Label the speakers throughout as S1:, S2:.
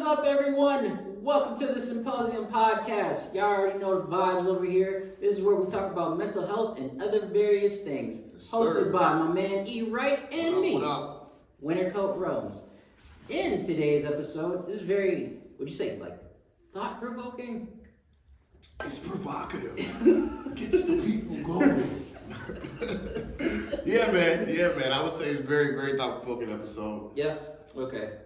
S1: up, everyone? Welcome to the Symposium podcast. Y'all already know the vibes over here. This is where we talk about mental health and other various things.
S2: Yes,
S1: hosted by my man E. Wright and me, Wintercoat Rome's. In today's episode, this is very, would you say, like, thought-provoking?
S2: It's provocative. Gets the people going. Yeah, man. I would say it's very, very thought-provoking episode.
S1: Yeah. Okay.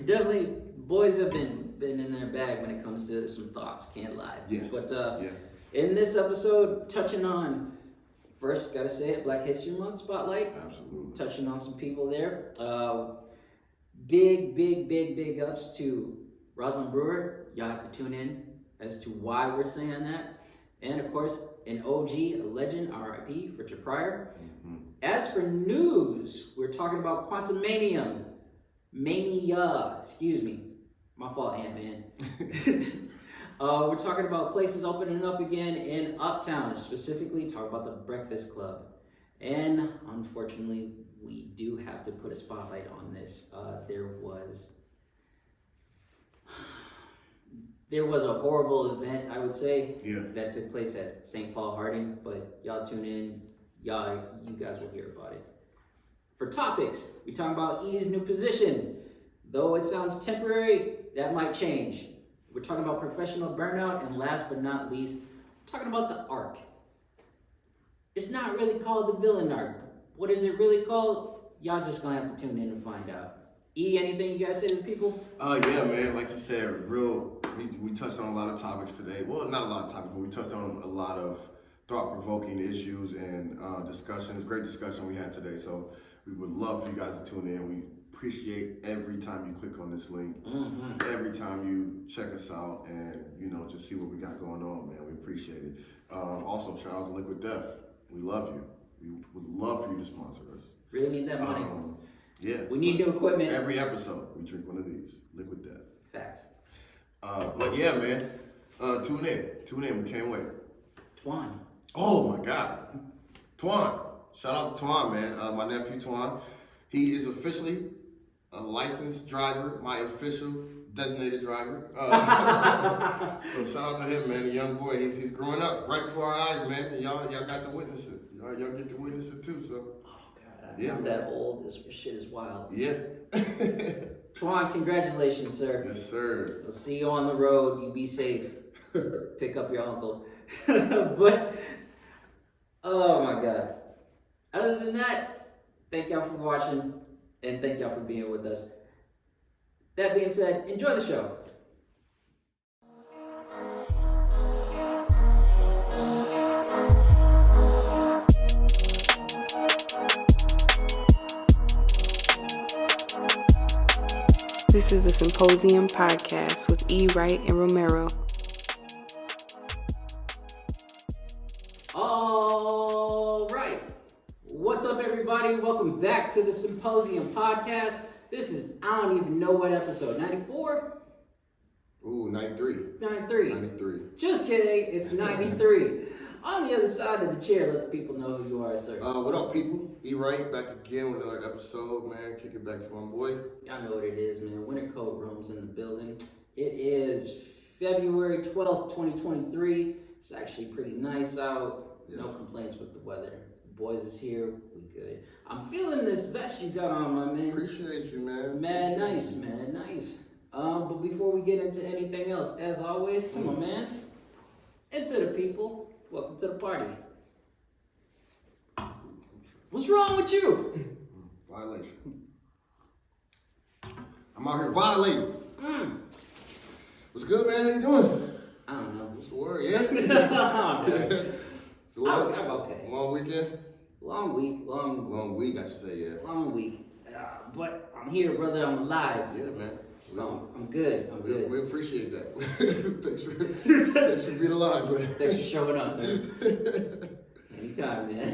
S1: Definitely, boys have been in their bag when it comes to some thoughts. Can't lie.
S2: Yeah.
S1: But in this episode, touching on, first, gotta say it, Black History Month spotlight.
S2: Absolutely.
S1: Touching on some people there. Big ups to Rosalind Brewer. Y'all have to tune in as to why we're saying that. And of course, an OG, a legend, R.I.P., Richard Pryor. Mm-hmm. As for news, we're talking about Quantumania. Excuse me. My fault, Ant-Man. We're talking about places opening up again in Uptown, specifically talk about the Breakfast Club. And unfortunately, we do have to put a spotlight on this. There was a horrible event, I would say, that took place at St. Paul Harding, but y'all tune in, you guys will hear about it. For topics, we talk about E's new position. Though it sounds temporary, that might change. We're talking about professional burnout, and last but not least, we're talking about the arc. It's not really called the villain arc. What is it really called? Y'all just gonna have to tune in and find out. E, anything you guys say to the people?
S2: Yeah, man. Like you said, we touched on a lot of topics today. Well, not a lot of topics, but we touched on a lot of thought-provoking issues and discussions. Great discussion we had today. So we would love for you guys to tune in. We appreciate every time you click on this link, every time you check us out, and just see what we got going on, man. We appreciate it. Also, shout out to Liquid Death. We love you. We would love for you to sponsor us.
S1: Really need that money.
S2: Yeah.
S1: We need new equipment.
S2: Every episode, we drink one of these. Liquid Death.
S1: Facts.
S2: But yeah, man. Tune in. We can't wait.
S1: Twan.
S2: Oh my God. Twan. Shout out to Twan, man. My nephew Twan. He is officially a licensed driver, my official designated driver. So shout out to him, man. The young boy, he's growing up right before our eyes, man. And y'all got to witness it. Y'all get to witness it too. So.
S1: I'm not that old. This shit is wild.
S2: Yeah.
S1: Twan, congratulations, sir.
S2: Yes, sir.
S1: We'll see you on the road. You be safe. Pick up your uncle. But, oh my God. Other than that, thank y'all for watching and thank y'all for being with us. That being said, enjoy the show.
S3: This is the Symposium podcast with E. Wright and Romero.
S1: All right. What's up, everybody? Welcome back to the Symposium podcast. This is, I don't even know what episode, 94?
S2: Ooh, 93.
S1: 93. Just kidding. It's 93. On the other side of the chair, let the people know who you are, sir.
S2: What up, people? E. Wright back again with another episode, man. Kick it back to my boy.
S1: Y'all know what it is, man. Wintercoat Rome's in the building. It is February 12th, 2023. It's actually pretty nice out. Yeah. No complaints with the weather. The boys is here. We good. I'm feeling this vest you got on, my man.
S2: Appreciate you, man.
S1: Mad nice. But before we get into anything else, as always, to my man and to the people, welcome to the party. What's wrong with you?
S2: Violation. I'm out here violating. What's good, man? How you doing?
S1: I don't know.
S2: What's the word? Yeah? So
S1: I'm okay.
S2: Long weekend?
S1: Long week,
S2: Long week, I should say, yeah.
S1: Long week. But I'm here, brother. I'm alive.
S2: Yeah, man.
S1: So I'm good.
S2: We appreciate that. Thanks for being alive, man.
S1: Thanks for showing up, man. Anytime, man.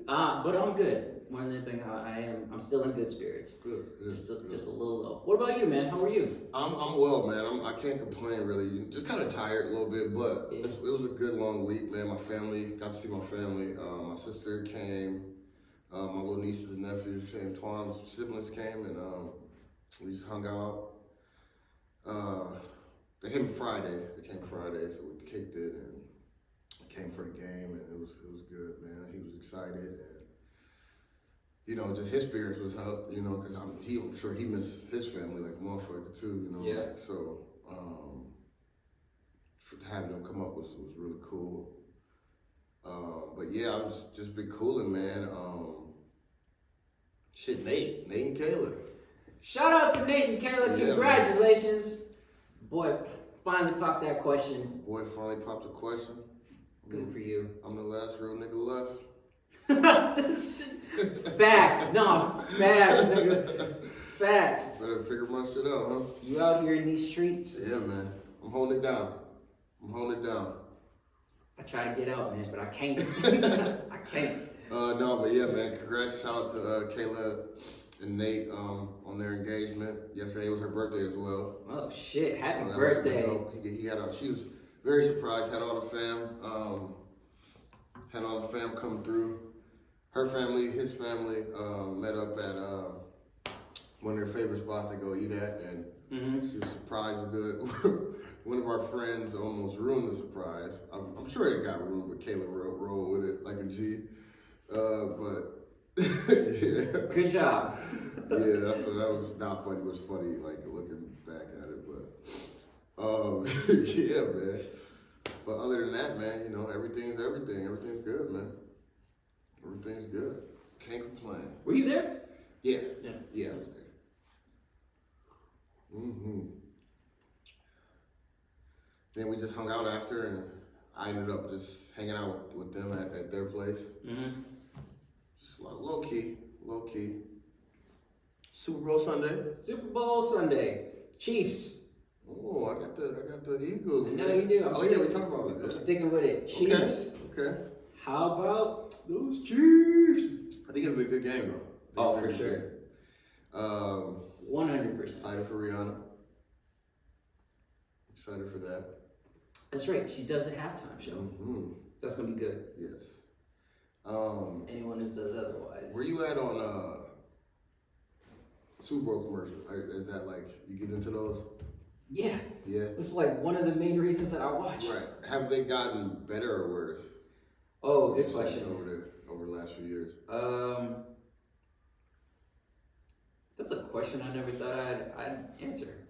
S1: But I'm good. One thing I'm still in good spirits.
S2: Good.
S1: Just a little low. What about you, man? How are you?
S2: I'm well, man. I can't complain really. Just kind of tired a little bit, but it was a good long week, man. My family got to see my family. My sister came. My little nieces and nephews came. Twan's siblings came, and we just hung out. They came Friday. So we kicked it and came for the game, and it was good, man. He was excited, and just his spirits was up, because I'm sure he missed his family like a motherfucker too,
S1: Yeah.
S2: So having them come up was really cool. But yeah, I was just been cooling, man. Nate and Kayla.
S1: Shout out to Nate and Kayla.
S2: Yeah,
S1: Congratulations. Man. Boy, finally popped that question.
S2: Boy, finally popped the question.
S1: Good for you.
S2: I'm the last real nigga left.
S1: Facts. No, facts, nigga. Facts.
S2: Better figure my shit out, huh?
S1: You out here in these streets?
S2: Yeah, man. I'm holding it down.
S1: I try to get out, man, but I can't. I can't.
S2: No, but yeah, man. Congrats. Shout out to Kayla and Nate on their engagement. Yesterday was her birthday as well.
S1: Oh shit! Happy
S2: So
S1: birthday!
S2: She was very surprised. Had all the fam come through. Her family, his family, met up at one of their favorite spots to go eat at, and she was surprised good. One of our friends almost ruined the surprise. I'm sure it got ruined, but Kayla rolled with it like a G. But yeah.
S1: Good job.
S2: Yeah, so that was not funny. It was funny, like looking back at it. But yeah, man. But other than that, man, everything's everything. Everything's good, man. Everything's good. Can't complain.
S1: Were you there?
S2: Yeah, I was there. Then we just hung out after, and I ended up just hanging out with them at their place. Just low key. Super Bowl Sunday.
S1: Chiefs.
S2: Oh, I got the Eagles.
S1: I know you do.
S2: We talked about it.
S1: I'm sticking with it. Chiefs.
S2: Okay.
S1: How about those Chiefs?
S2: I think it'll be a good game, though.
S1: Oh, for sure. 100%.
S2: Excited for Rihanna. Excited for that.
S1: That's right. She does the halftime show. That's gonna be good.
S2: Yes.
S1: Anyone who says otherwise.
S2: Where you at on Super Bowl commercial? Is that like you get into those?
S1: Yeah.
S2: Yeah.
S1: It's like one of the main reasons that I watch.
S2: Right. Have they gotten better or worse?
S1: Oh, good question.
S2: Over the last few years.
S1: That's a question I never thought I'd answer.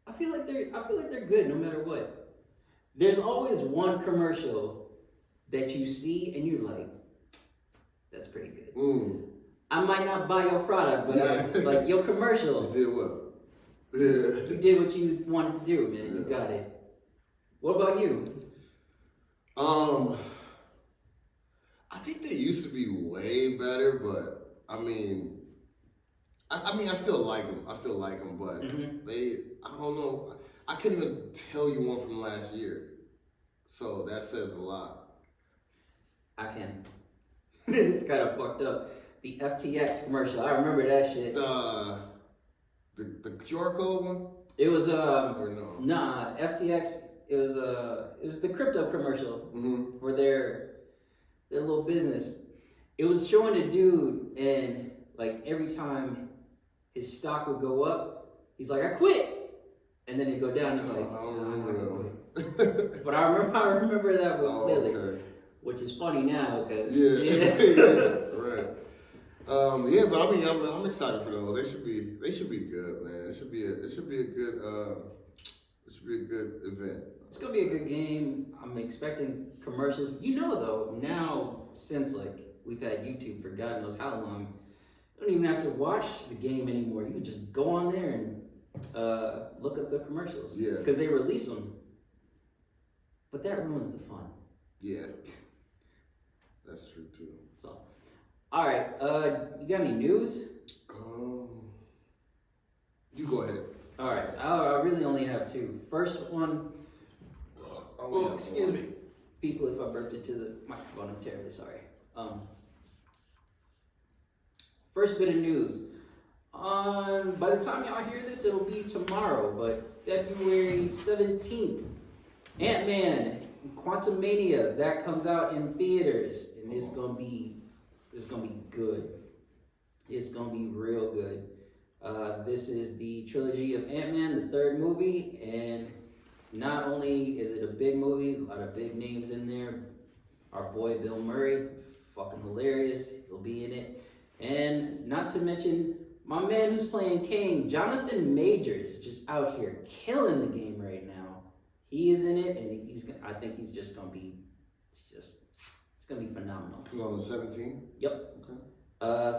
S1: I feel like they're good no matter what. There's always one commercial that you see and you're like, that's pretty good. I might not buy your product, but like your commercial.
S2: You did well. Yeah.
S1: You did what you wanted to do, man. Yeah. You got it. What about you?
S2: I think they used to be way better, but I still like them. But I don't know. I couldn't even tell you one from last year. So that says a lot.
S1: I can. It's kind of fucked up. The FTX commercial. I remember that shit.
S2: The QR code one?
S1: It was
S2: or no?
S1: Nah, FTX. It was the crypto commercial for their little business. It was showing a dude, and like every time his stock would go up, he's like, I quit. And then it'd go down, he's like,
S2: I don't remember that one.
S1: But I remember that one clearly.
S2: Okay.
S1: Which is funny now, because
S2: right. Yeah, but I'm excited for those. They should be good, man. It should be a good event.
S1: It's gonna be a good game. I'm expecting commercials. Though, now since like we've had YouTube for God knows how long, you don't even have to watch the game anymore. You can just go on there and look up the commercials.
S2: Yeah.
S1: Because they release them. But that ruins the fun.
S2: Yeah. That's true too.
S1: So, all right. You got any news?
S2: You go ahead.
S1: All right. I really only have two. First one. Oh, excuse me, people, if I burped into the microphone. I'm terribly sorry. First bit of news. By the time y'all hear this, it'll be tomorrow, but February 17th, Ant-Man, Quantumania, that comes out in theaters, and it's gonna be good. It's gonna be real good. This is the trilogy of Ant-Man, the third movie, and not only is it a big movie, a lot of big names in there. Our boy Bill Murray, fucking hilarious, he'll be in it. And not to mention my man who's playing Kane, Jonathan Majors, just out here killing the game right now. He is in it, and I think he's just gonna be, it's gonna be phenomenal.
S2: Who's on the 17th?
S1: Yep.
S2: Okay.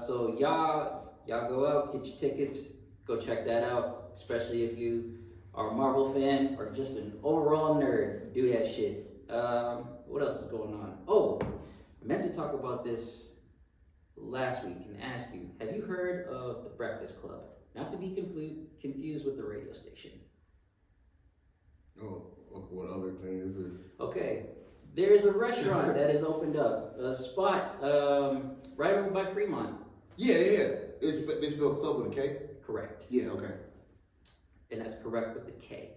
S1: So y'all go out, get your tickets, go check that out. Especially if you are a Marvel fan or just an overall nerd, do that shit. What else is going on? Oh, I meant to talk about this last week and ask you, have you heard of the Breakfast Club? Not to be confused with the radio station.
S2: Oh, what other thing is there?
S1: Okay, there's a restaurant that has opened up, a spot right over by Fremont.
S2: Yeah. It's spelled club with a K?
S1: Correct.
S2: Yeah, okay.
S1: And that's correct with the K.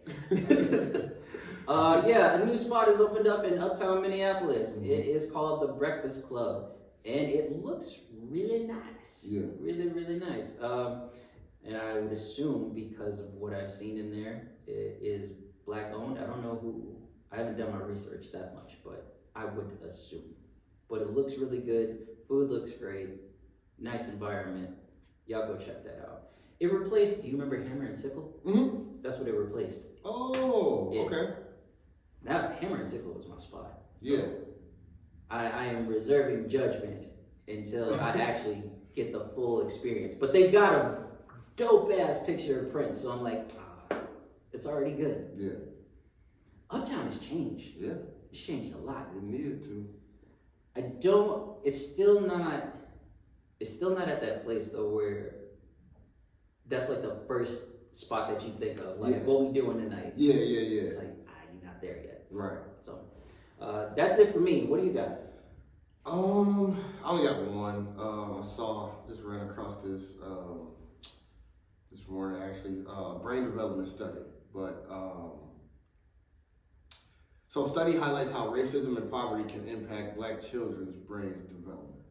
S1: Yeah, a new spot has opened up in Uptown Minneapolis.
S2: Mm-hmm.
S1: It is called the Breakfast Club, and it looks really nice.
S2: Yeah.
S1: Really, really nice. And I would assume, because of what I've seen in there, it is black owned. I don't know who. I haven't done my research that much, but I would assume. But it looks really good. Food looks great. Nice environment. Y'all go check that out. It replaced, do you remember Hammer and Sickle?
S2: Mm-hmm.
S1: That's what it replaced.
S2: Oh,
S1: Yeah.
S2: okay.
S1: Now it's Hammer and Sickle was my spot. So
S2: Yeah.
S1: I am reserving judgment until I actually get the full experience. But they got a dope ass picture of Prince, so I'm like, it's already good.
S2: Yeah.
S1: Uptown has changed.
S2: Yeah.
S1: It's changed a lot.
S2: It needed to.
S1: It's still not at that place though where that's like the first spot that you think of, like,
S2: Yeah.
S1: what we doing tonight.
S2: Yeah.
S1: It's like, you're not there yet.
S2: Right.
S1: So, that's it for me. What do you got?
S2: I only got one. Just ran across this this morning actually, brain development study. But so study highlights how racism and poverty can impact Black children's brain development.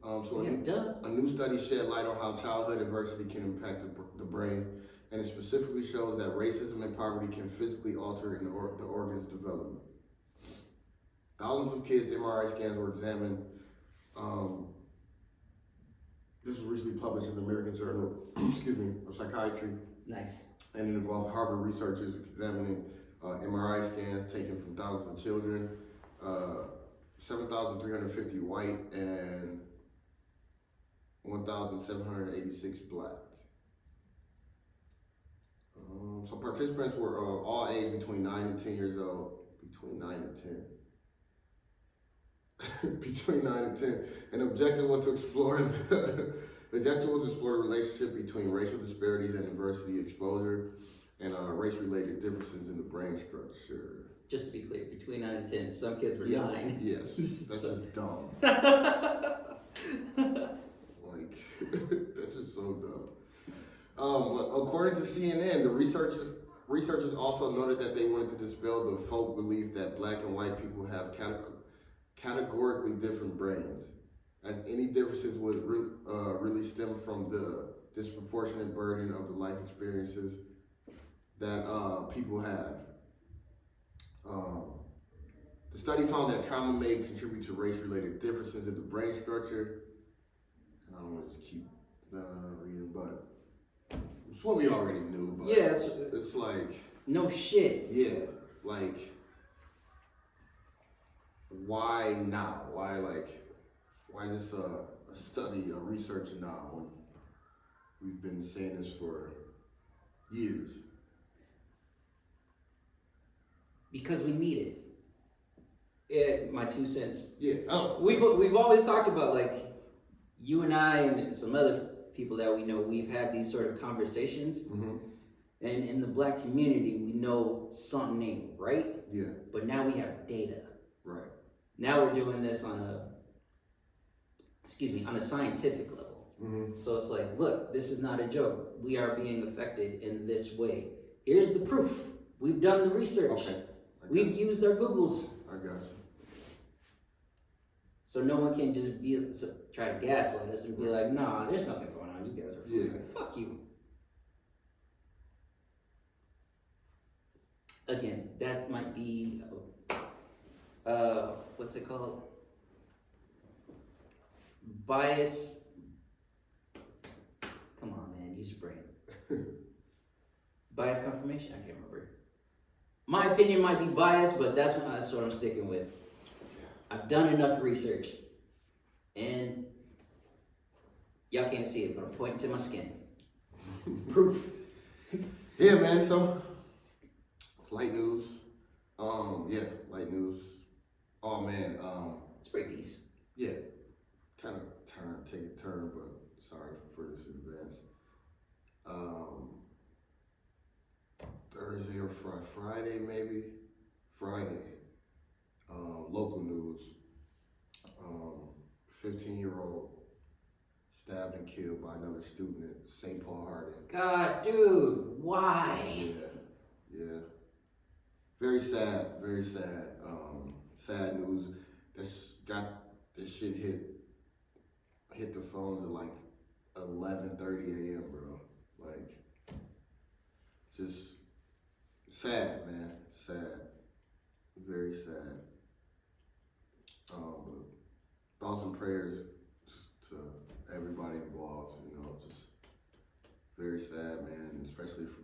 S2: A new study shed light on how childhood adversity can impact the brain, and it specifically shows that racism and poverty can physically alter the organ's development. Thousands of kids' MRI scans were examined. This was recently published in the American Journal of Psychiatry.
S1: Nice.
S2: And it involved Harvard researchers examining MRI scans taken from thousands of children, 7,350 white and 1,786 Black. So participants were all aged between 9 and 10 years old. Between 9 and 10. Between 9 and 10. And the objective was to explore the relationship between racial disparities and adversity exposure and race-related differences in the brain structure.
S1: Just to be clear, between 9 and 10, some kids were 9.
S2: Yes, that's just dumb. That's just so dumb. But according to CNN, the researchers also noted that they wanted to dispel the folk belief that Black and white people have categorically different brains, as any differences would really stem from the disproportionate burden of the life experiences that people have. The study found that trauma may contribute to race-related differences in the brain structure. I don't want to just keep reading, but it's what we already knew. But
S1: yeah,
S2: it's like,
S1: no shit.
S2: Yeah, like, why now? Why is this a study, a research now when we've been saying this for years?
S1: Because we need it. My 2 cents.
S2: Yeah. Oh.
S1: We've always talked about, like, you and I and some other people that we know, we've had these sort of conversations.
S2: Mm-hmm.
S1: And in the Black community, we know something ain't right.
S2: Yeah.
S1: But now we have data.
S2: Right.
S1: Now we're doing this on a scientific level.
S2: Mm-hmm.
S1: So it's like, look, this is not a joke. We are being affected in this way. Here's the proof. We've done the research.
S2: Okay.
S1: We've used our Googles.
S2: I got you.
S1: So no one can just try to gaslight us and be like, nah, there's nothing going on. You guys are fuck you. Again, that might be, what's it called? Bias. Come on, man, use your brain. Bias confirmation? I can't remember. My opinion might be biased, but that's what I'm sticking with. I've done enough research, and y'all can't see it, but I'm pointing to my skin. Proof.
S2: Yeah, man. So light news. Light news. Oh man.
S1: It's pretty decent.
S2: Yeah. Kind of take a turn, but sorry for this advance. Thursday or Friday, maybe. Friday. Local news. 15-year-old stabbed and killed by another student at St. Paul Harding.
S1: God, dude, why?
S2: Yeah. Very sad, very sad. Sad news. This shit hit the phones at like 11:30 a.m., bro. Like, just sad, man. Sad. Very sad. But thoughts and prayers to everybody involved, just very sad, man, especially for,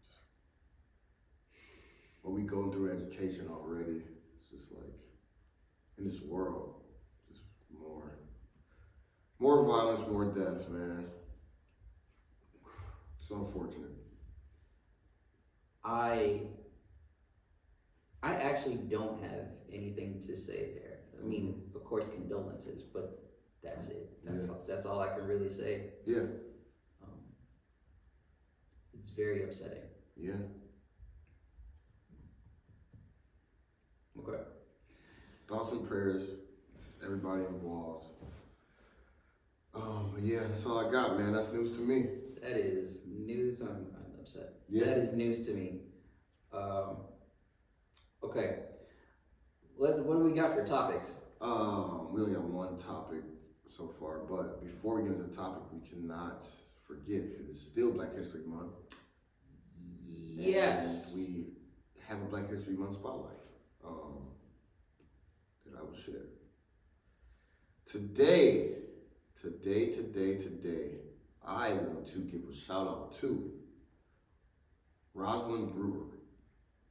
S2: just what we go through education already. It's just like, in this world, just more violence, more deaths, man. It's unfortunate.
S1: I actually don't have anything to say there. I mean, of course, condolences, but that's it. That's all I can really say.
S2: Yeah.
S1: It's very upsetting.
S2: Yeah.
S1: Okay.
S2: Thoughts and prayers, everybody involved. But yeah, that's all I got, man. That's news to me.
S1: That is news. I'm upset.
S2: Yeah.
S1: That is news to me. Okay. What do we got for topics?
S2: We only have one topic so far, but before we get into the topic, we cannot forget it is still Black History Month.
S1: Yes.
S2: And we have a Black History Month spotlight that I will share. Today, I want to give a shout out to Rosalind Brewer.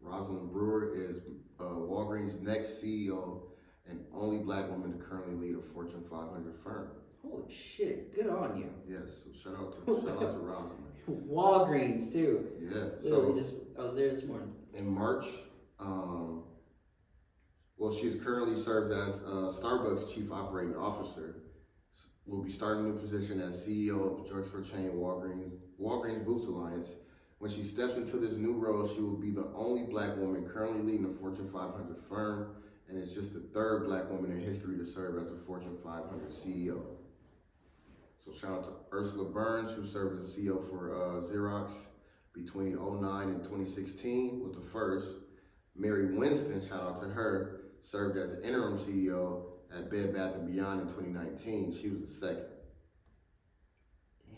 S2: Rosalind Brewer is Walgreens' next CEO and only Black woman to currently lead a Fortune 500 firm.
S1: Holy shit! Good on you.
S2: Yes, so shout out to Rosalind.
S1: Walgreens too.
S2: Yeah.
S1: Literally I was there this morning.
S2: In March, she is currently serves as Starbucks Chief Operating Officer. Will be starting a new position as CEO of drugstore chain Walgreens Boots Alliance. When she steps into this new role, she will be the only Black woman currently leading a Fortune 500 firm, and is just the third Black woman in history to serve as a Fortune 500 CEO. So shout out to Ursula Burns, who served as CEO for Xerox between 2009 and 2016, was the first. Mary Winston, shout out to her, served as an interim CEO at Bed Bath & Beyond in 2019. She was the second.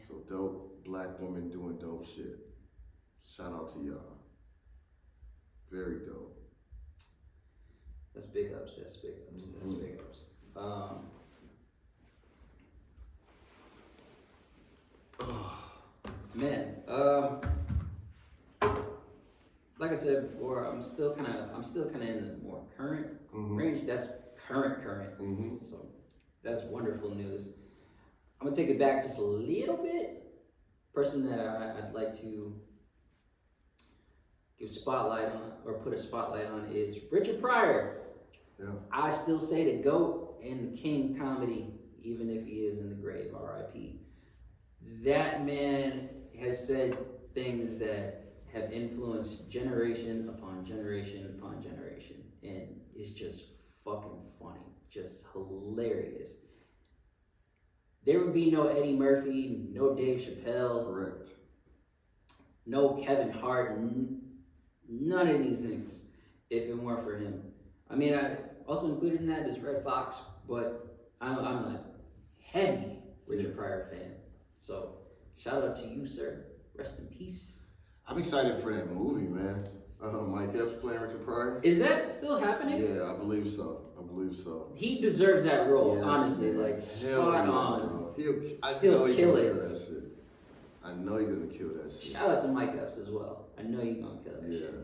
S2: So dope Black woman doing dope shit. Shout out to y'all. Very dope.
S1: That's big ups. That's big ups. That's big ups. Man, like I said before, I'm still kind of in the more current range. That's current. So that's wonderful news. I'm gonna take it back just a little bit. Person that I'd like to give spotlight on or put a spotlight on is Richard Pryor.
S2: Yeah.
S1: I still say the GOAT and the king comedy, even if he is in the grave, R.I.P. That man has said things that have influenced generation upon generation upon generation, and it's just fucking funny, just hilarious. There would be no Eddie Murphy, no Dave Chappelle,
S2: Correct.
S1: no Kevin Hart, none of these things if it weren't for him. I mean, I also included in that is Red Fox. but I'm a heavy Richard Pryor fan. So shout out to you, sir. Rest in peace.
S2: I'm excited for that movie, man. Mike Epps playing Richard Pryor.
S1: Is that still happening?
S2: Yeah, I believe so.
S1: He deserves that role,
S2: Yes,
S1: honestly.
S2: man.
S1: Like, spot on.
S2: He'll
S1: He's
S2: kill
S1: gonna
S2: it. That shit. I know he's gonna kill that shit.
S1: Shout out to Mike Epps as well. I know you're gonna kill that
S2: Yeah.
S1: shit.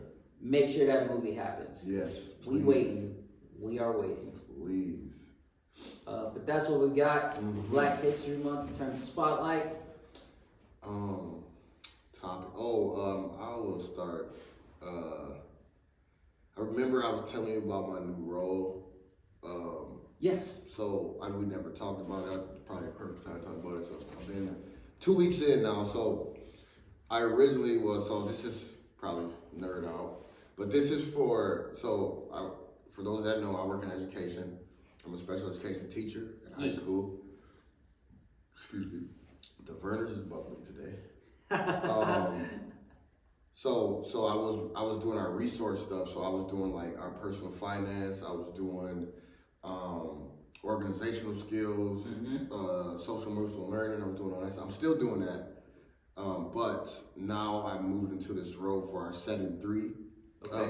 S1: Make sure that movie happens.
S2: Yes.
S1: We waiting. We are waiting.
S2: Please.
S1: But that's what we got. Black History Month in terms of spotlight.
S2: Topic. I will start. I remember I was telling you about my new role.
S1: Yes.
S2: So we never talked about it. That's probably a perfect time to talk about it. So I've been 2 weeks in now. So I originally was. So this is probably nerd out, but this is for those that know, I work in education. I'm a special education teacher at high school. Excuse me. The Verners is bubbling today. So I was doing our resource stuff. So I was doing like our personal finance. I was doing organizational skills, social emotional learning. I was doing all that stuff. I'm still doing that. But now I moved into this role for our 7-3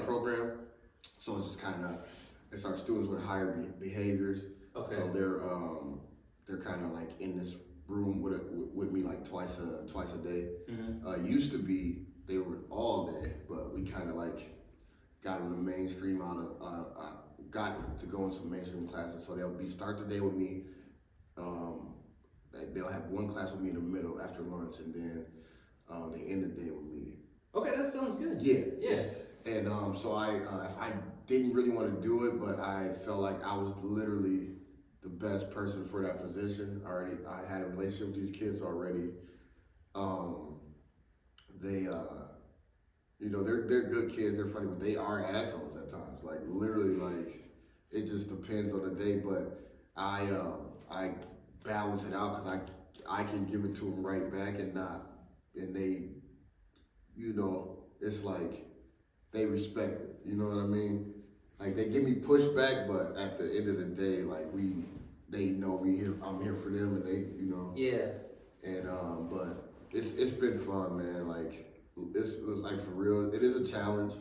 S2: program. So it's just kind of, it's our students with higher behaviors. Okay. So they're kind of like in this room with me like twice a day. Used to be they were all day, but we kind of like got them the mainstream got to go in some mainstream classes. So they'll start the day with me. They'll have one class with me in the middle after lunch, and then they end the day with me.
S1: Okay, that sounds good.
S2: Yeah. And so I didn't really want to do it, but I felt like I was literally the best person for that position. I had a relationship with these kids already. They're good kids. They're funny, but they are assholes at times. Like literally, like it just depends on the day. But I balance it out because I can give it to them right back and they, it's like they respect it. You know what I mean? Like they give me pushback, but at the end of the day, like they know I'm here for them, and they,
S1: Yeah.
S2: And but it's been fun, man. Like it's like for real, it is a challenge.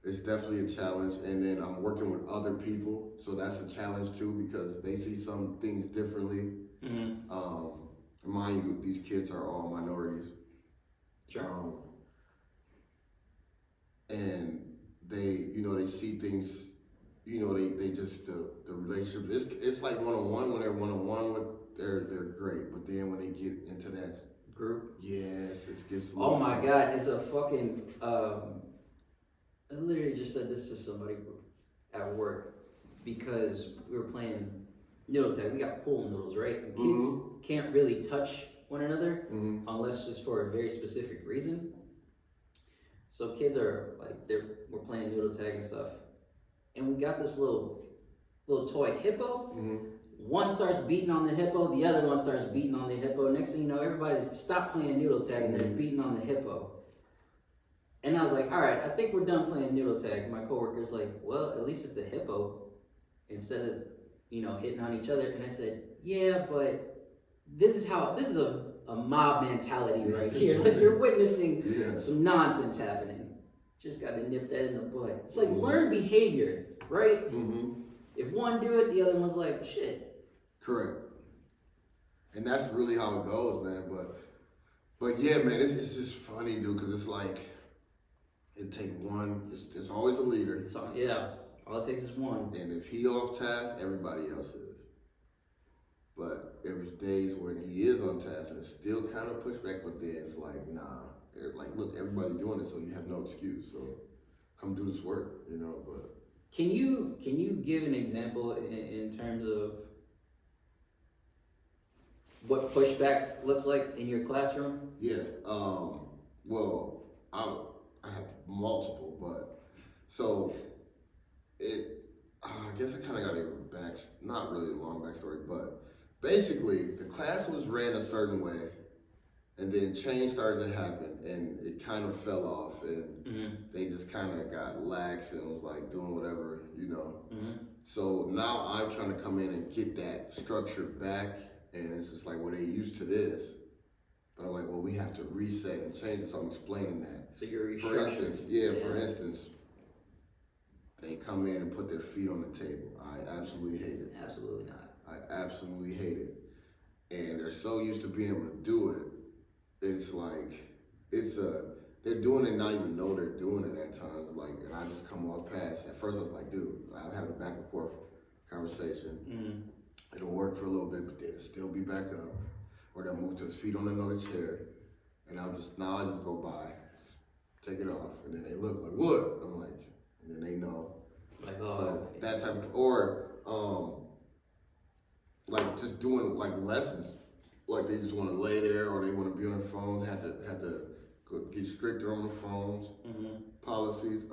S2: It's definitely a challenge, and then I'm working with other people, so that's a challenge too because they see some things differently. Mind you, these kids are all minorities.
S1: Sure.
S2: And they see things, they just the relationship. It's like one-on-one. When they're one-on-one they're great, but then when they get into that
S1: group,
S2: yes, it gets.
S1: Oh my God, it's a fucking. I literally just said this to somebody at work because we were playing noodle tag. We got pool noodles, right? And kids can't really touch one another unless just for a very specific reason. So kids are like, we're playing noodle tag and stuff, and we got this little toy hippo. One starts beating on the hippo, the other one starts beating on the hippo. Next thing you know, everybody stopped playing noodle tag and they're beating on the hippo. And I was like, all right, I think we're done playing noodle tag. My coworker's like, well, at least it's the hippo instead of, hitting on each other. And I said, yeah, but this is a mob mentality right here. Like you're witnessing some nonsense happening. Just got to nip that in the bud. It's like learned behavior, right? If one do it, the other one's like, shit.
S2: Correct. And that's really how it goes, man. But yeah, man, it's just funny, dude, because it's like, it takes one, it's always a leader.
S1: All it takes is one.
S2: And if he off task, everybody else is. But there's days when he is on task and it's still kind of pushback, but then it's like, nah. Like, look, everybody doing it, so you have no excuse. So come do this work, but.
S1: Can you give an example in terms of what pushback looks like in your classroom?
S2: Yeah. Well, I have multiple, but so I guess I kind of got a not really a long backstory, but basically the class was ran a certain way, And then change started to happen, and it kind of fell off, and they just kind of got lax and was like doing whatever, you know. So now I'm trying to come in and get that structure back, and it's just like, well, they used to this. But I'm like, well, we have to reset and change it, so I'm explaining that.
S1: So you're restructuring.
S2: For instance, they come in and put their feet on the table. I absolutely hate it.
S1: Absolutely not.
S2: I absolutely hate it. And they're so used to being able to do it. It's like, they're doing it, not even know they're doing it at times. Like, and I just come off past. At first I was like, dude, I'll have a back and forth conversation. It'll work for a little bit, but then it'll still be back up. Or they'll move to the feet on another chair. And I just go by, take it off. And then they look like, what? I'm like, and then they know.
S1: Like, oh,
S2: so that type of, or like just doing like lessons. Like they just want to lay there, or they want to be on their phones. Have to get stricter on the phones. Policies.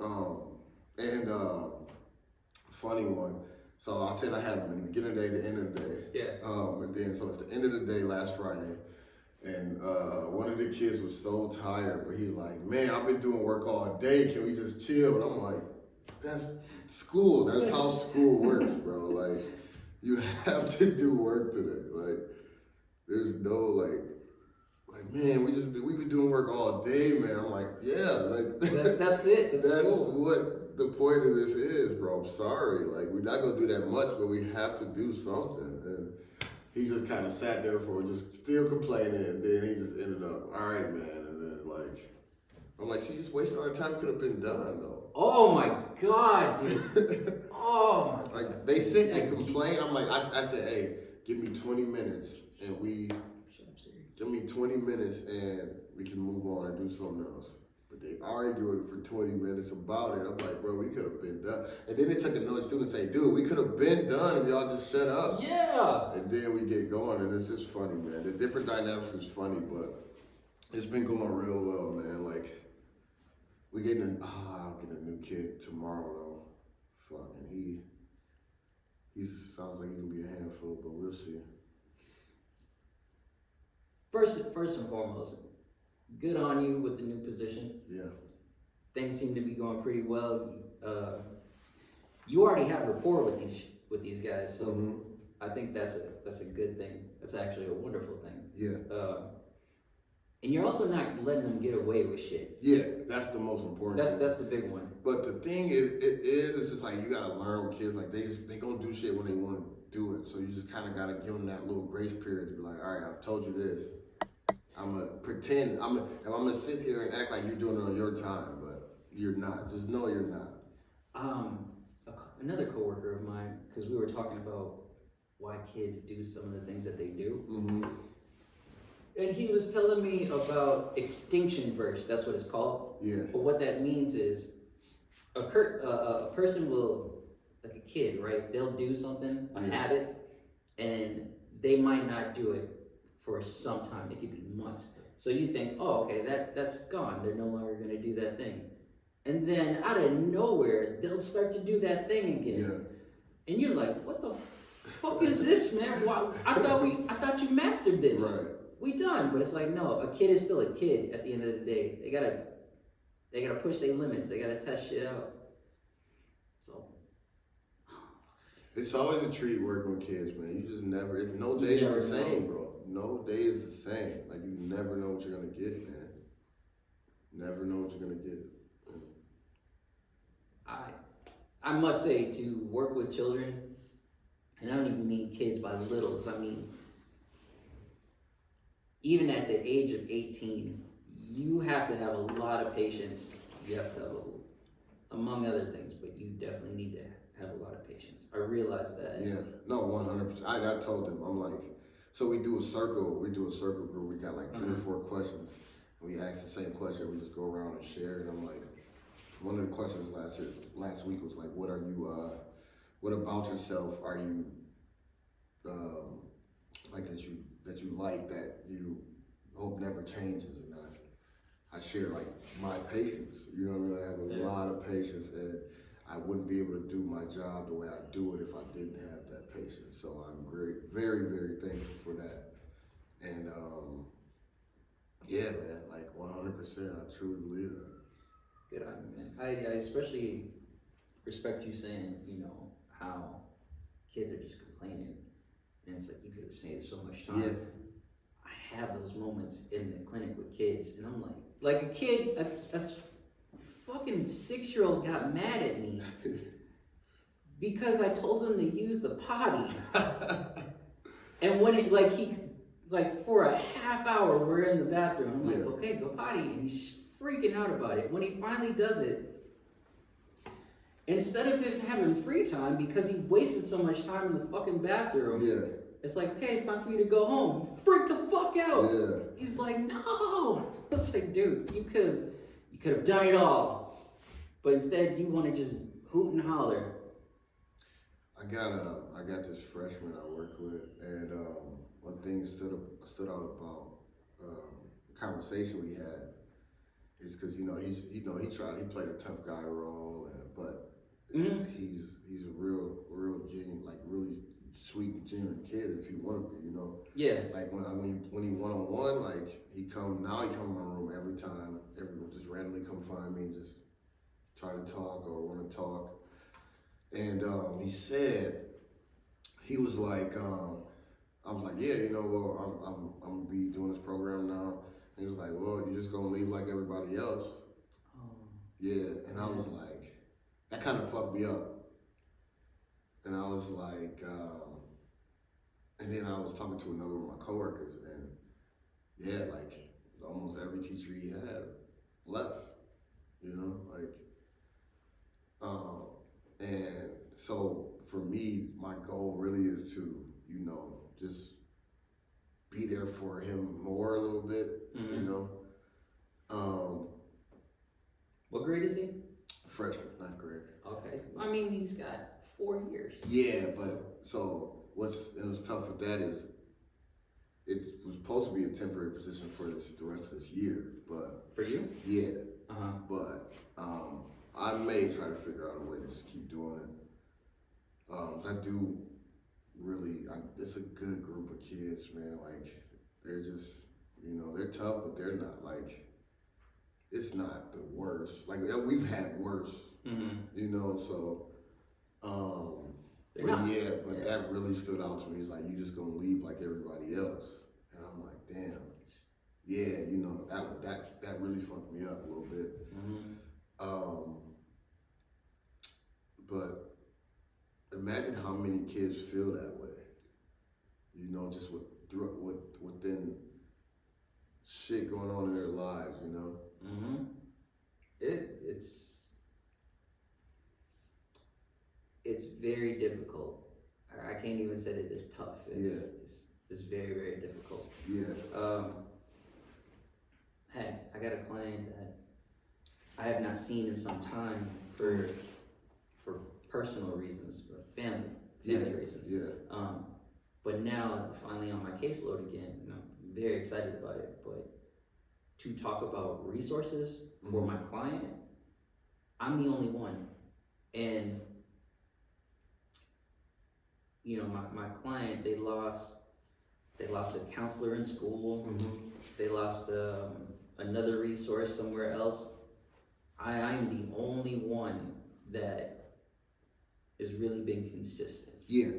S2: Funny one. So I said I had them in the beginning of the day, the end of the day.
S1: Yeah.
S2: And then so it's the end of the day last Friday, and one of the kids was so tired, but he's like, "Man, I've been doing work all day. Can we just chill?" And I'm like, "That's school. That's how school works, bro. Like, you have to do work today. Like." There's no like, man, we've been doing work all day, man. I'm like, yeah, like
S1: that's it. That's
S2: cool. What the point of this is, bro. I'm sorry, like we're not gonna do that much, but we have to do something. And he just kind of sat there for just still complaining, and then he just ended up, all right, man. And then like, I'm like, she just wasted our time. Could have been done though.
S1: Oh my God, dude. Oh my God.
S2: Like they sit and complain. I'm like, I said, hey, give me 20 minutes. And give me 20 minutes and we can move on and do something else. But they arguing for 20 minutes about it. I'm like, bro, we could have been done. And then they took another student and say, dude, we could have been done if y'all just shut up.
S1: Yeah.
S2: And then we get going, and it's just funny, man. The different dynamics is funny, but it's been going real well, man. Like, I'll get a new kid tomorrow though. Fucking he sounds like he can be a handful, but we'll see.
S1: First and foremost, good on you with the new position.
S2: Yeah.
S1: Things seem to be going pretty well. You already have rapport with these guys, so I think that's a good thing. That's actually a wonderful thing.
S2: Yeah.
S1: And you're also not letting them get away with shit.
S2: Yeah, that's the most important thing.
S1: That's the big one.
S2: But the thing it's just like you gotta learn with kids, like they gonna do shit when they want to do it. So you just kind of gotta give them that little grace period to be like, all right, I've told you this. I'm gonna pretend. I'm gonna sit here and act like you're doing it on your time, but you're not. Just know you're not.
S1: Another coworker of mine, because we were talking about why kids do some of the things that they do. And he was telling me about extinction verse. That's what it's called.
S2: Yeah.
S1: But what that means is a person will, like a kid, right? They'll do something, a habit, and they might not do it for some time. It could be months. So you think, oh, okay, that's gone. They're no longer going to do that thing. And then out of nowhere, they'll start to do that thing again. Yeah. And you're like, what the fuck is this, man? Why? I thought you mastered this.
S2: Right.
S1: We done. But it's like, no, a kid is still a kid at the end of the day. They gotta push their limits. They gotta test shit out. So
S2: it's always a treat working with kids, man. You just never, no day is the same, bro. No day is the same. Like, you never know what you're gonna get, man. Never know what you're gonna get.
S1: I must say, to work with children, and I don't even mean kids by littles, I mean, even at the age of 18, you have to have a lot of patience. You have to have, among other things, but you definitely need to have a lot of patience. I realize that.
S2: Yeah, no, 100%. I told them, I'm like, so we do a circle group. We got like 3 or 4 questions. We ask the same question. We just go around and share. And I'm like, one of the questions last week was like, what what about yourself are you, like that you like that you hope never changes? And I share like my patience. You know what I mean? I have a lot of patience, and I wouldn't be able to do my job the way I do it if I didn't have that patience. So I'm very, very thankful for that. And Yeah, man, like 100%. I truly believe that.
S1: Good on you, man. I especially respect you saying, you know, how kids are just complaining, and it's like you could have saved so much time.
S2: Yeah.
S1: I have those moments in the clinic with kids, and I'm like a kid, a fucking 6-year-old got mad at me because I told him to use the potty, and when it for a half hour we're in the bathroom, I'm like, okay, go potty, and he's freaking out about it. When he finally does it, instead of him having free time because he wasted so much time in the fucking bathroom, it's like, okay, it's time for you to go home. Freak the fuck out.
S2: Yeah.
S1: He's like, no. It's like, dude, you could have done it all, but instead you want to just hoot and holler.
S2: I got this freshman I work with, and one thing stood out about the conversation we had is because he played a tough guy role, but he's a real genuine, like really sweet, genuine kid if you want to be, you know.
S1: Yeah.
S2: Like when he one-on-one, like he come in my room every time, everyone just randomly come find me and just try to talk or want to talk. And he said, he was like, I was like, yeah, you know, well, I'm gonna be doing this program now. And he was like, well, you're just gonna leave like everybody else. Yeah, and I was like, that kind of fucked me up. And I was like, and then I was talking to another one of my coworkers, and yeah, like almost every teacher he had left, you know, like, and so for me, my goal really is to, you know, just be there for him more a little bit, you know.
S1: What grade is he?
S2: Freshman, 9th grade.
S1: Okay. I mean, he's got 4 years.
S2: Yeah, but so it was tough with that is it was supposed to be a temporary position for the rest of this year, but
S1: for you?
S2: Yeah. But I may try to figure out a way to just keep doing it. I do really. It's a good group of kids, man. Like they're just, you know, they're tough, but they're not like. It's not the worst. Like we've had worse, you know. So, but that really stood out to me. It's like you just gonna leave like everybody else, and I'm like, damn, yeah, you know, that really fucked me up a little bit. But imagine how many kids feel that way, you know, just within shit going on in their lives, you know.
S1: It's very difficult. I can't even say that it's tough. It's very, very difficult.
S2: Yeah.
S1: Hey, I got a client that I have not seen in some time for personal reasons, but family reasons.
S2: Yeah.
S1: But now I'm finally on my caseload again, and I'm very excited about it. But to talk about resources for my client, I'm the only one. And you know, my client, they lost a counselor in school. They lost another resource somewhere else. I'm the only one that has really been consistent.
S2: Yeah.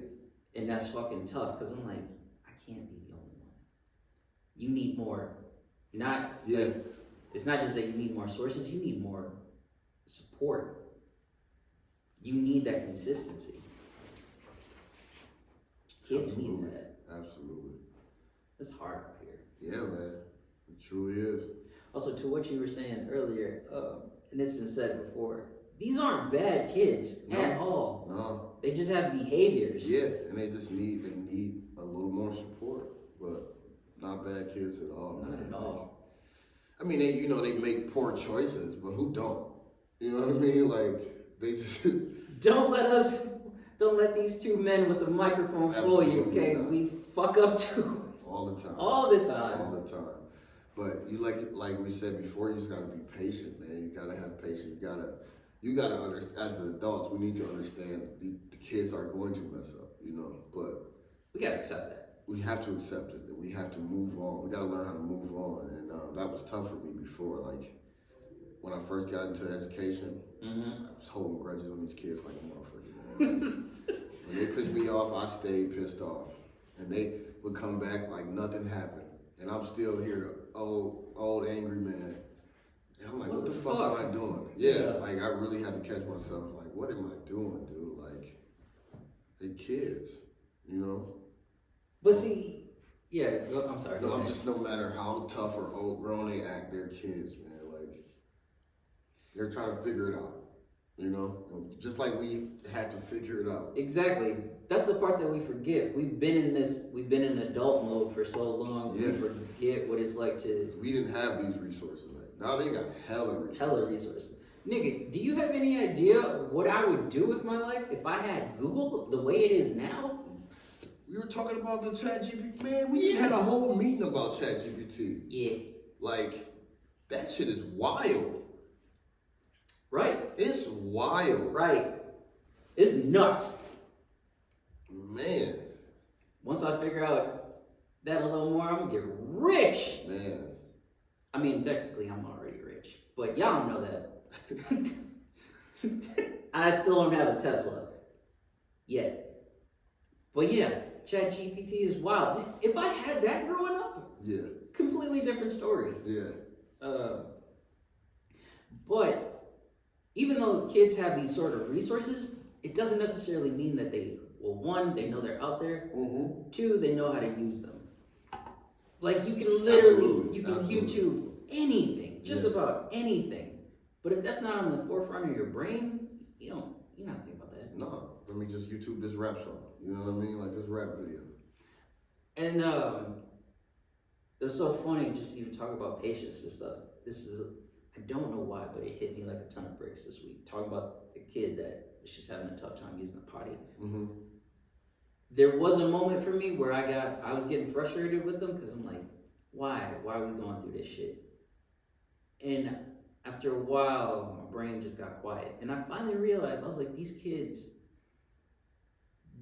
S1: And that's fucking tough because I'm like, I can't be the only one. You need more. It's not just that you need more sources, you need more support. You need that consistency. Kids need that.
S2: Absolutely.
S1: It's hard out here.
S2: Yeah, man. It truly is.
S1: Also, to what you were saying earlier, and it's been said before, these aren't bad kids at all.
S2: No.
S1: They just have behaviors.
S2: Yeah, and they need a little more support, but not bad kids at all.
S1: Not at all.
S2: I mean, they make poor choices, but who don't? You know what I mean? Like, they just...
S1: Don't let these two men with a microphone fool you, okay? Not. We fuck up too.
S2: All the time.
S1: All the time.
S2: All the time. But you like we said before, you just gotta be patient, man. You gotta have patience. You gotta understand, as the adults, we need to understand the kids are going to mess up, you know, but...
S1: We gotta accept that.
S2: we have to accept it. That we have to move on. We got to learn how to move on, and that was tough for me before. Like when I first got into education, I was holding grudges on these kids like a motherfucker. Man. Like, when they pissed me off, I stayed pissed off, and they would come back like nothing happened, and I'm still here, old angry man. And I'm like, what the fuck am I doing? Yeah, like I really had to catch myself. Like, what am I doing, dude? Like, they kids, you know.
S1: But see, I'm sorry.
S2: No, I'm just no matter how tough or old grown they act, they're kids, man. Like, they're trying to figure it out, you know. Just like we had to figure it out.
S1: Exactly. That's the part that we forget. We've been in adult mode for so long. We forget what it's like to.
S2: We didn't have these resources. Like now they got hella resources.
S1: Nigga, do you have any idea what I would do with my life if I had Google the way it is now?
S2: We were talking about the ChatGPT. Man, we had a whole meeting about ChatGPT.
S1: Yeah.
S2: Like, that shit is wild.
S1: Right.
S2: It's wild.
S1: Right. It's nuts.
S2: Man.
S1: Once I figure out that a little more, I'm gonna get rich.
S2: Man.
S1: I mean, technically, I'm already rich, but y'all don't know that. I still don't have a Tesla yet. But yeah, ChatGPT is wild. If I had that growing up, completely different story.
S2: Yeah.
S1: But even though kids have these sort of resources, it doesn't necessarily mean that one, they know they're out there. Two, they know how to use them. Like you can literally, YouTube anything, just about anything. But if that's not on the forefront of your brain, you're not thinking about that.
S2: No, let me just YouTube this rap song. You know what I mean? Like this rap video.
S1: And it's so funny just even talk about patience and stuff. I don't know why, but it hit me like a ton of bricks this week. Talking about the kid that was just having a tough time using the potty. There was a moment for me where I was getting frustrated with them because I'm like, why are we going through this shit? And after a while, my brain just got quiet. And I finally realized, I was like, these kids,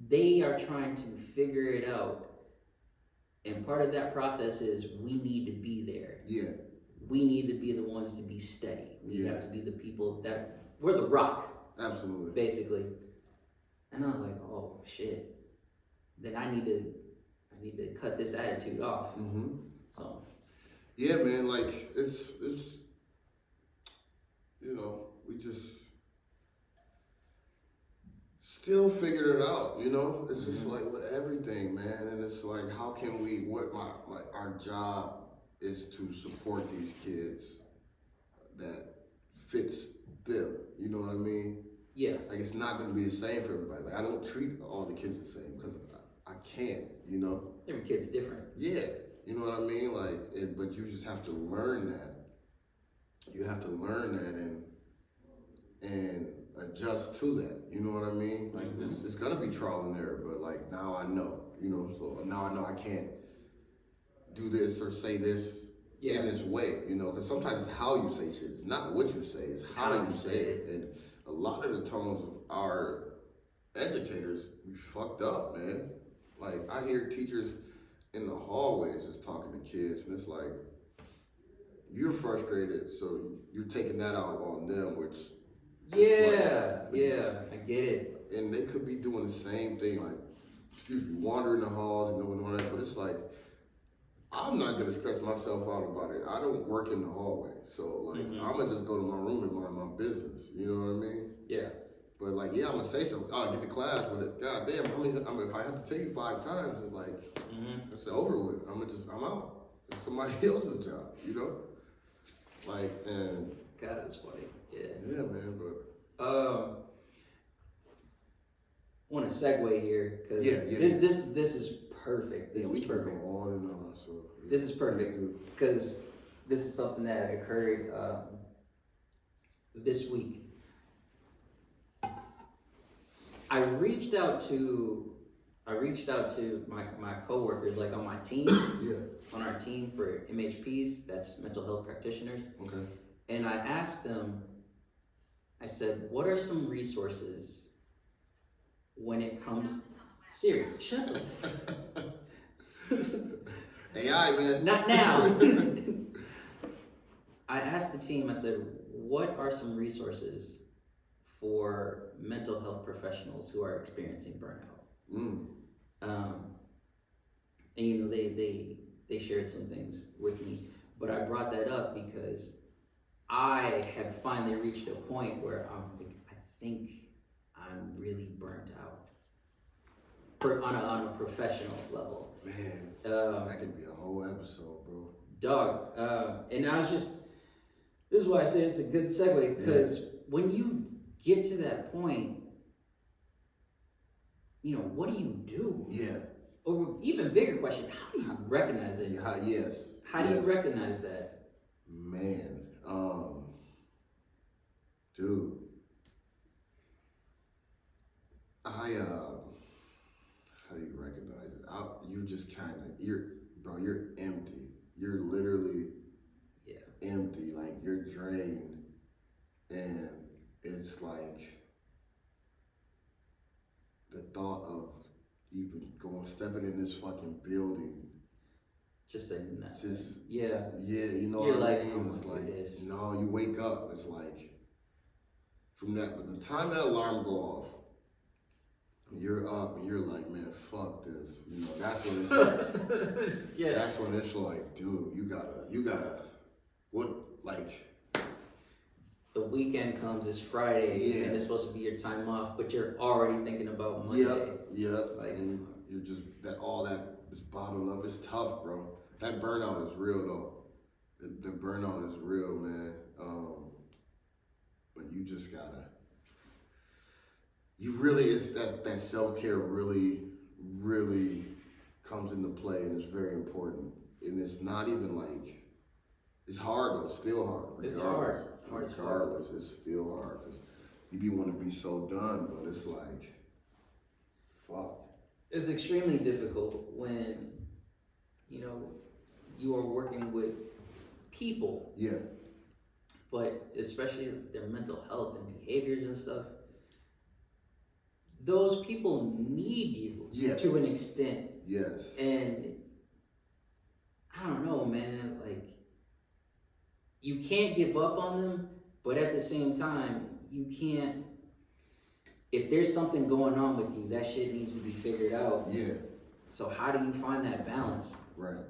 S1: they are trying to figure it out. And part of that process is we need to be there.
S2: Yeah.
S1: We need to be the ones to be steady. We have to be the people we're the rock.
S2: Absolutely.
S1: Basically. And I was like, oh shit. Then I need to cut this attitude off. So.
S2: Yeah, man, like it's we just still figured it out, It's just like with everything, man. And it's like, how can we, our job is to support these kids that fits them, you know what I mean?
S1: Yeah.
S2: Like it's not going to be the same for everybody. Like I don't treat all the kids the same because I can't,
S1: Every kid's different.
S2: Yeah. You know what I mean? Like, but you just have to learn that. You have to learn that and adjust to that. You know what I mean? Like, it's gonna be trial and error, but like now I know. So now I know I can't do this or say this in this way. Because sometimes it's how you say shit. It's not what you say. It's how you say it. And a lot of the tones of our educators be fucked up, man. Like I hear teachers in the hallways just talking to kids, and it's like, you're frustrated, so you're taking that out on them, which I get it. And they could be doing the same thing, like, wandering the halls and doing all that, but it's like, I'm not gonna stress myself out about it. I don't work in the hallway, so like, I'm gonna just go to my room and mind my business, you know what I mean? Yeah. But like, I'm gonna say something, get to class, but it's goddamn, if I have to tell you 5 times, it's like, it's over with. I'm out. It's somebody else's job, Like, and
S1: God, it's funny. Yeah.
S2: Yeah, man, but
S1: I want to segue here because this is perfect. This is perfect.
S2: Go on and on. So
S1: this is perfect because this is something that occurred this week. I reached out to my coworkers, like on my team, on our team for MHPs, that's mental health practitioners. Okay. And I asked them, I said, what are some resources when it comes, Siri, shut up.
S2: AI, man.
S1: Not now. I asked the team, I said, what are some resources for mental health professionals who are experiencing burnout? And you know, they shared some things with me, but I brought that up because I have finally reached a point where I'm like, I think I'm really burnt out on a professional level.
S2: Man, that could be a whole episode, bro.
S1: Dog, and I was just, this is why I say it's a good segue, because when you get to that point, you know, what do you do?
S2: Yeah.
S1: Or even bigger question, how do you recognize it?
S2: How do you
S1: recognize that?
S2: Man, dude, how do you recognize it? You just kind of, you're empty. You're literally empty, like you're drained, and it's like the thought of even stepping in this fucking building.
S1: Just saying that.
S2: Yeah, you know
S1: you're
S2: what
S1: like,
S2: I mean? It's like, no, you wake up, it's like, from that, but the time that alarm go off, you're up and you're like, man, fuck this. You know, that's when it's like, that's when it's like, dude, you gotta, what, like.
S1: The weekend comes, it's Friday, and it's supposed to be your time off, but you're already thinking about Monday.
S2: Like, and you're just, all that is bottled up. It's tough, bro. That burnout is real, though. The burnout is real, man. But you just gotta, it's that self-care really, really comes into play, and it's very important. And it's not even like, it's hard though, it's still hard.
S1: It's hard.
S2: Regardless, it's still hard, because you be want to be so done, but it's like, fuck.
S1: It's extremely difficult when, you know, you are working with people.
S2: Yeah.
S1: But especially their mental health and behaviors and stuff. Those people need you to an extent.
S2: Yes.
S1: And I don't know, man, like, you can't give up on them, but at the same time, you can't, if there's something going on with you, that shit needs to be figured out.
S2: Yeah.
S1: So how do you find that balance?
S2: Right.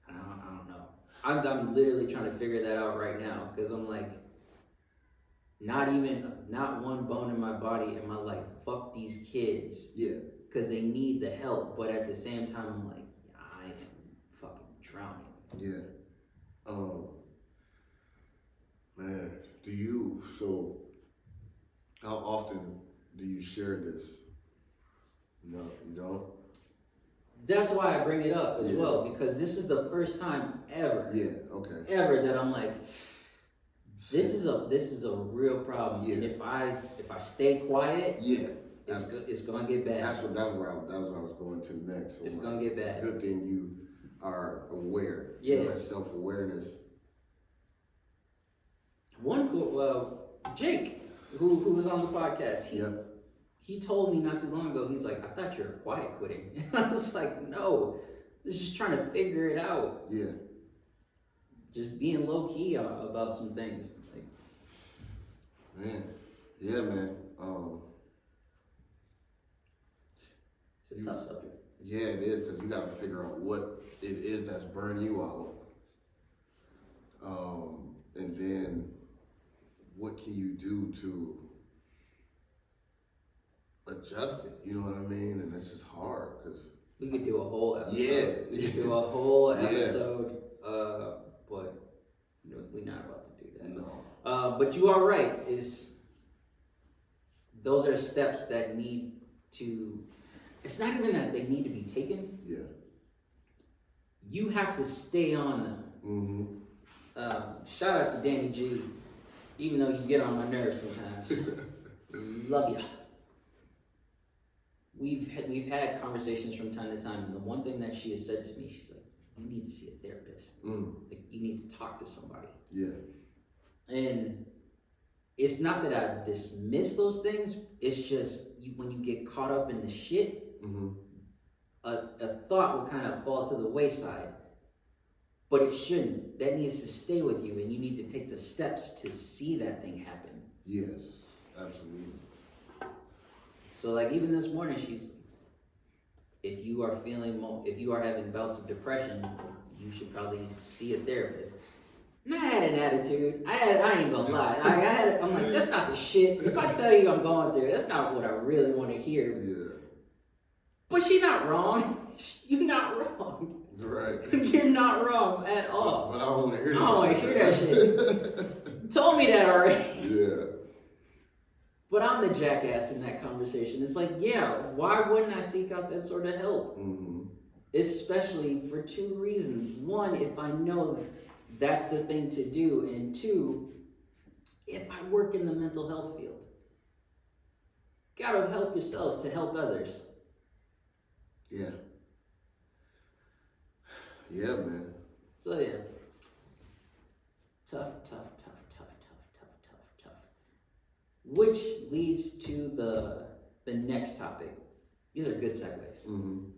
S1: I don't know. I'm literally trying to figure that out right now, because I'm like, not one bone in my body am I like, fuck these kids.
S2: Yeah.
S1: Because they need the help, but at the same time, I'm like, I am fucking drowning.
S2: Yeah. Man, so how often do you share this? No, you don't?
S1: That's why I bring it up as well, because this is the first time ever.
S2: Yeah, okay.
S1: Ever that I'm like, this is a real problem.
S2: Yeah.
S1: And if I stay quiet, it's gonna get bad.
S2: That was where I was going to next. So
S1: it's gonna get bad.
S2: It's a good thing you are aware.
S1: Yeah.
S2: You know, that self-awareness.
S1: Jake, who was on the podcast, he told me not too long ago, he's like, I thought you were quiet quitting. And I was like, no, I was just trying to figure it out.
S2: Yeah.
S1: Just being low key about some things. Like,
S2: man. Yeah, man.
S1: It's a tough subject.
S2: Yeah, it is, because you got to figure out what it is that's burning you out. And then what can you do to adjust it? You know what I mean? And it's just hard, because
S1: we could do a whole episode.
S2: Yeah.
S1: We could do a whole episode, but we're not about to do that.
S2: No.
S1: But you are right. Those are steps that need to. It's not even that they need to be taken.
S2: Yeah.
S1: You have to stay on them.
S2: Mm-hmm.
S1: Shout out to Danny G. Even though you get on my nerves sometimes. Love ya. We've had conversations from time to time, and the one thing that she has said to me, she's like, you need to see a therapist. Like, you need to talk to somebody.
S2: Yeah.
S1: And it's not that I've dismissed those things, it's just when you get caught up in the shit, a thought will kind of fall to the wayside, but it shouldn't. That needs to stay with you, and you need to take the steps to see that thing happen.
S2: Yes, absolutely.
S1: So like even this morning, if you are having bouts of depression, you should probably see a therapist. And I had an attitude. I ain't gonna lie. I'm like, that's not the shit. If I tell you I'm going through it, that's not what I really want to hear.
S2: Yeah.
S1: But she's not wrong. You're not wrong.
S2: Right.
S1: You're not wrong at all.
S2: But I don't want to hear that.
S1: I don't want to hear that shit. You told me that already.
S2: Yeah.
S1: But I'm the jackass in that conversation. It's like, yeah, why wouldn't I seek out that sort of help?
S2: Mm-hmm.
S1: Especially for two reasons. One, if I know that's the thing to do. And two, if I work in the mental health field, gotta help yourself to help others.
S2: Yeah. Yeah, man.
S1: So yeah. Tough. Which leads to the next topic. These are good segues.
S2: Mm-hmm.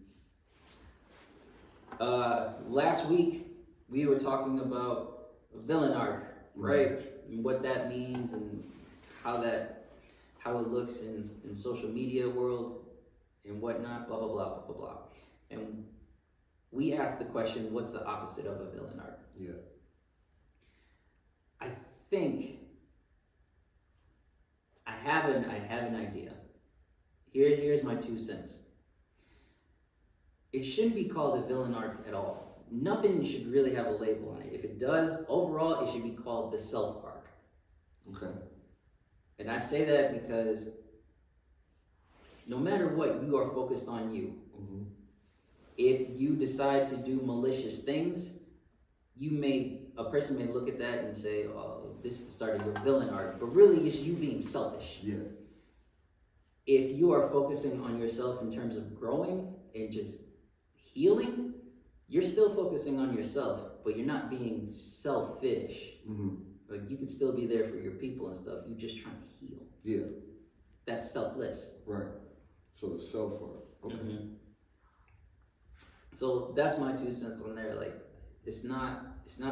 S1: Last week we were talking about villain arc, right?
S2: Mm-hmm.
S1: And what that means and how it looks in social media world and whatnot, blah blah blah blah blah blah. And we asked the question, what's the opposite of a villain arc?
S2: Yeah.
S1: I think I have an idea. Here's my 2 cents. It shouldn't be called a villain arc at all. Nothing should really have a label on it. If it does, overall, it should be called the self arc.
S2: Okay.
S1: And I say that because no matter what, you are focused on you.
S2: Mm-hmm.
S1: If you decide to do malicious things, a person may look at that and say, oh, this is the start of your villain arc, but really it's you being selfish.
S2: Yeah.
S1: If you are focusing on yourself in terms of growing and just healing, you're still focusing on yourself, but you're not being selfish.
S2: Mm-hmm.
S1: Like you could still be there for your people and stuff. You're just trying to heal.
S2: Yeah.
S1: That's selfless.
S2: Right. So the self arc. Okay.
S1: Mm-hmm. So that's my 2 cents on there. Like it's not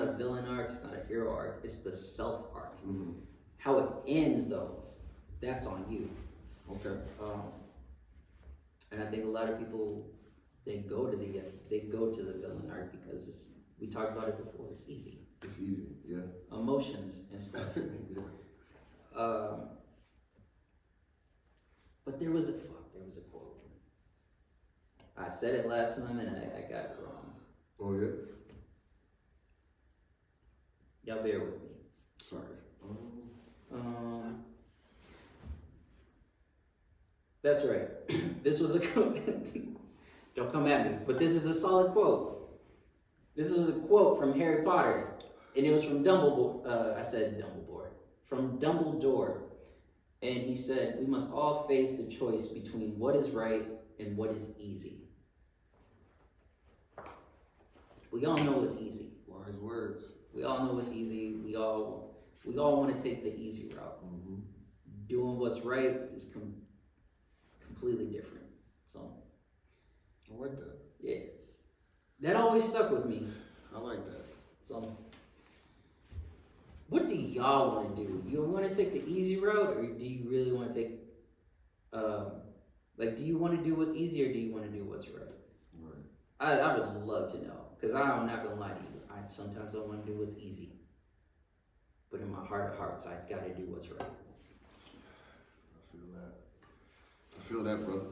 S1: a villain arc, it's not a hero arc, it's the self arc.
S2: Mm-hmm.
S1: How it ends though, that's on you.
S2: Okay.
S1: And I think a lot of people they go to the villain arc because we talked about it before. It's easy.
S2: It's easy. Yeah.
S1: Emotions and stuff.
S2: Yeah.
S1: But there was a quote. I said it last time and I got it wrong.
S2: Oh yeah.
S1: Y'all bear with me.
S2: Sorry.
S1: That's right. This was a quote. Don't come at me, but this is a solid quote. This is a quote from Harry Potter, and it was from Dumbledore. I said Dumbledore. From Dumbledore, and he said, "We must all face the choice between what is right and what is easy." We all know what's easy.
S2: Wise words.
S1: We all know what's easy. We all want to take the easy route.
S2: Mm-hmm.
S1: Doing what's right is completely different. So,
S2: I like that.
S1: yeah, that always stuck with me.
S2: I like that.
S1: So, what do y'all want to do? You want to take the easy route, or do you really want to take, do you want to do what's easy, or do you want to do what's right?
S2: Right.
S1: I would love to know, because I'm not gonna lie to you. Sometimes I want to do what's easy, but in my heart of hearts, I gotta do what's right.
S2: I feel that, brother.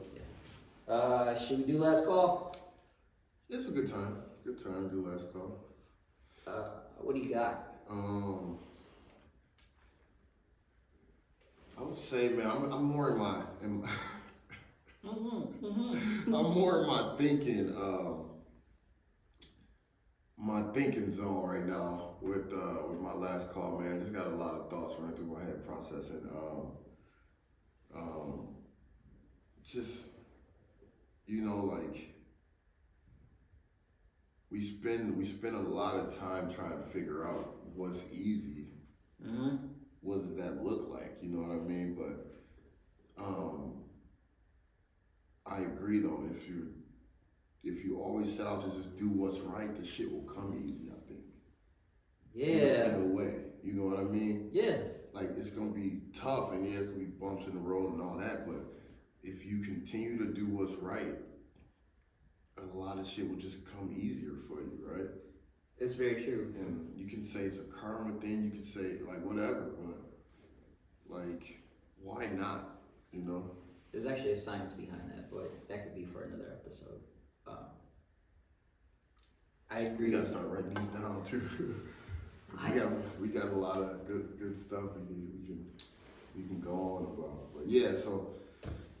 S1: Should we do last call?
S2: It's a good time. Good time to do last call.
S1: What do you got?
S2: I would say, man, I'm more in my,
S1: Mm-hmm.
S2: I'm more in my thinking zone right now with my last call, man. I just got a lot of thoughts running through my head processing. Just, like we spend a lot of time trying to figure out what's easy.
S1: Mm-hmm.
S2: What does that look like? You know what I mean? But I agree though, if you always set out to just do what's right, the shit will come easy, I think.
S1: Yeah.
S2: In a way, you know what I mean?
S1: Yeah.
S2: Like, it's gonna be tough, and yeah, it's gonna be bumps in the road and all that, but if you continue to do what's right, a lot of shit will just come easier for you, right?
S1: It's very true.
S2: And you can say it's a karma thing, you can say like whatever, but like, why not, you know?
S1: There's actually a science behind that, but that could be for another episode. I agree.
S2: We gotta start writing these down too. we got a lot of good stuff we can go on about. But yeah, so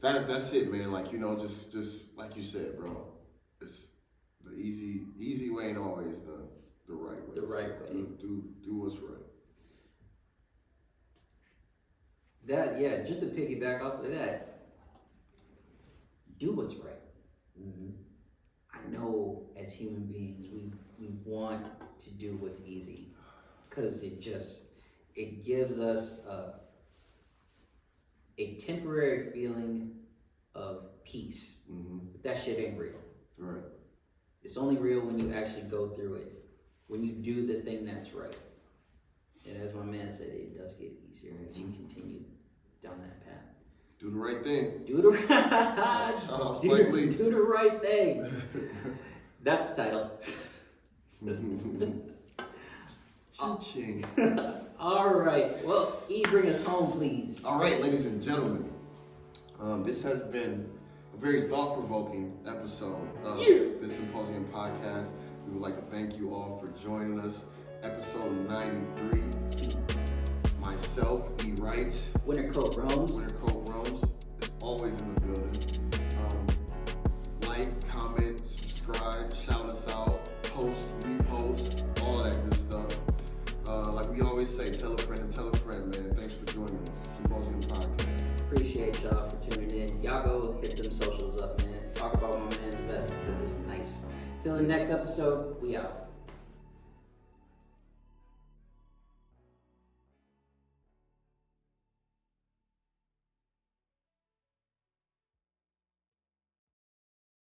S2: that's it, man. Like, you know, just like you said, bro. It's the easy way ain't always the right way.
S1: The right way.
S2: Do what's right.
S1: That, yeah, just to piggyback off of that, do what's right.
S2: Mm-hmm.
S1: I know as human beings, we want to do what's easy because it gives us a temporary feeling of peace.
S2: Mm-hmm.
S1: But that shit ain't real.
S2: Right.
S1: It's only real when you actually go through it, when you do the thing that's right. And as my man said, it does get easier as you continue down that path.
S2: Do the right thing.
S1: Do the right thing. That's the title.
S2: Ching.
S1: All right. Well, E, bring us home, please.
S2: All right, ladies and gentlemen. This has been a very thought-provoking episode of the Symposium podcast. We would like to thank you all for joining us. Episode 93. Myself, E. Wright.
S1: Winter Coat Roams.
S2: Is always in the building. Like, comment, subscribe, shout us out, post, repost, all that good stuff. Like we always say, tell a friend and tell a friend, man. Thanks for joining us. Symposium Podcast.
S1: Appreciate y'all for tuning in. Y'all go hit them socials up, man. Talk about my man's best because it's nice. Till the next episode, we out.